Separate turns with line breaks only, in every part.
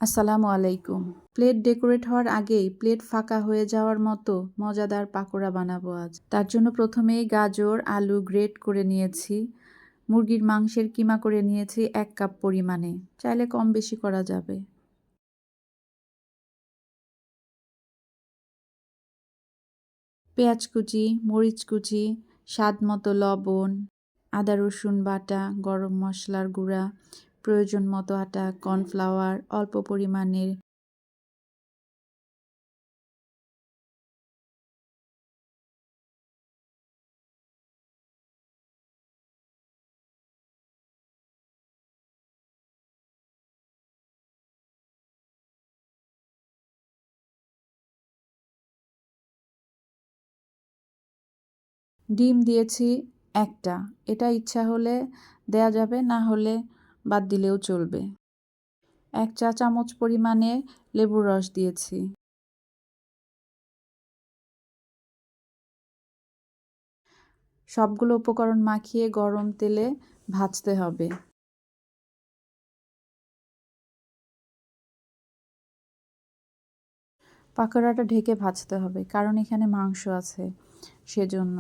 আসসালামু আলাইকুম। Plate decorate হওয়ার আগেই প্লেট ফাঁকা হয়ে যাওয়ার মতো মজাদার পাকোড়া বানাবো আজ। তার জন্য প্রথমেই গাজর, আলু গ্রেট করে নিয়েছি। মুরগির মাংসের কিমা করে নিয়েছি 1 কাপ পরিমাণে। চাইলে কম বেশি করা যাবে। পেঁয়াজ কুচি, মরিচ কুচি, স্বাদ মতো লবণ, আদা রসুন বাটা, গরম মশলার গুঁড়া, প্রয়োজন মতো আটা, কর্নফ্লাওয়ার, অল্প পরিমাণের ডিম দিয়েছি 1টা। এটা ইচ্ছা হলে দেয়া যাবে, না হলে বাদ দিলেও চলবে। 1 চা চামচ পরিমাণে লেবুর রস দিয়েছি। সবগুলো উপকরণ মাখিয়ে গরম তেলে ভাজতে হবে। পাকোড়াটা ঢেকে ভাজতে হবে, কারণ এখানে মাংস আছে সেজন্য।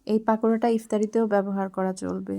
এই পাকোড়াটা ইফতারিতেও ব্যবহার করা চলবে।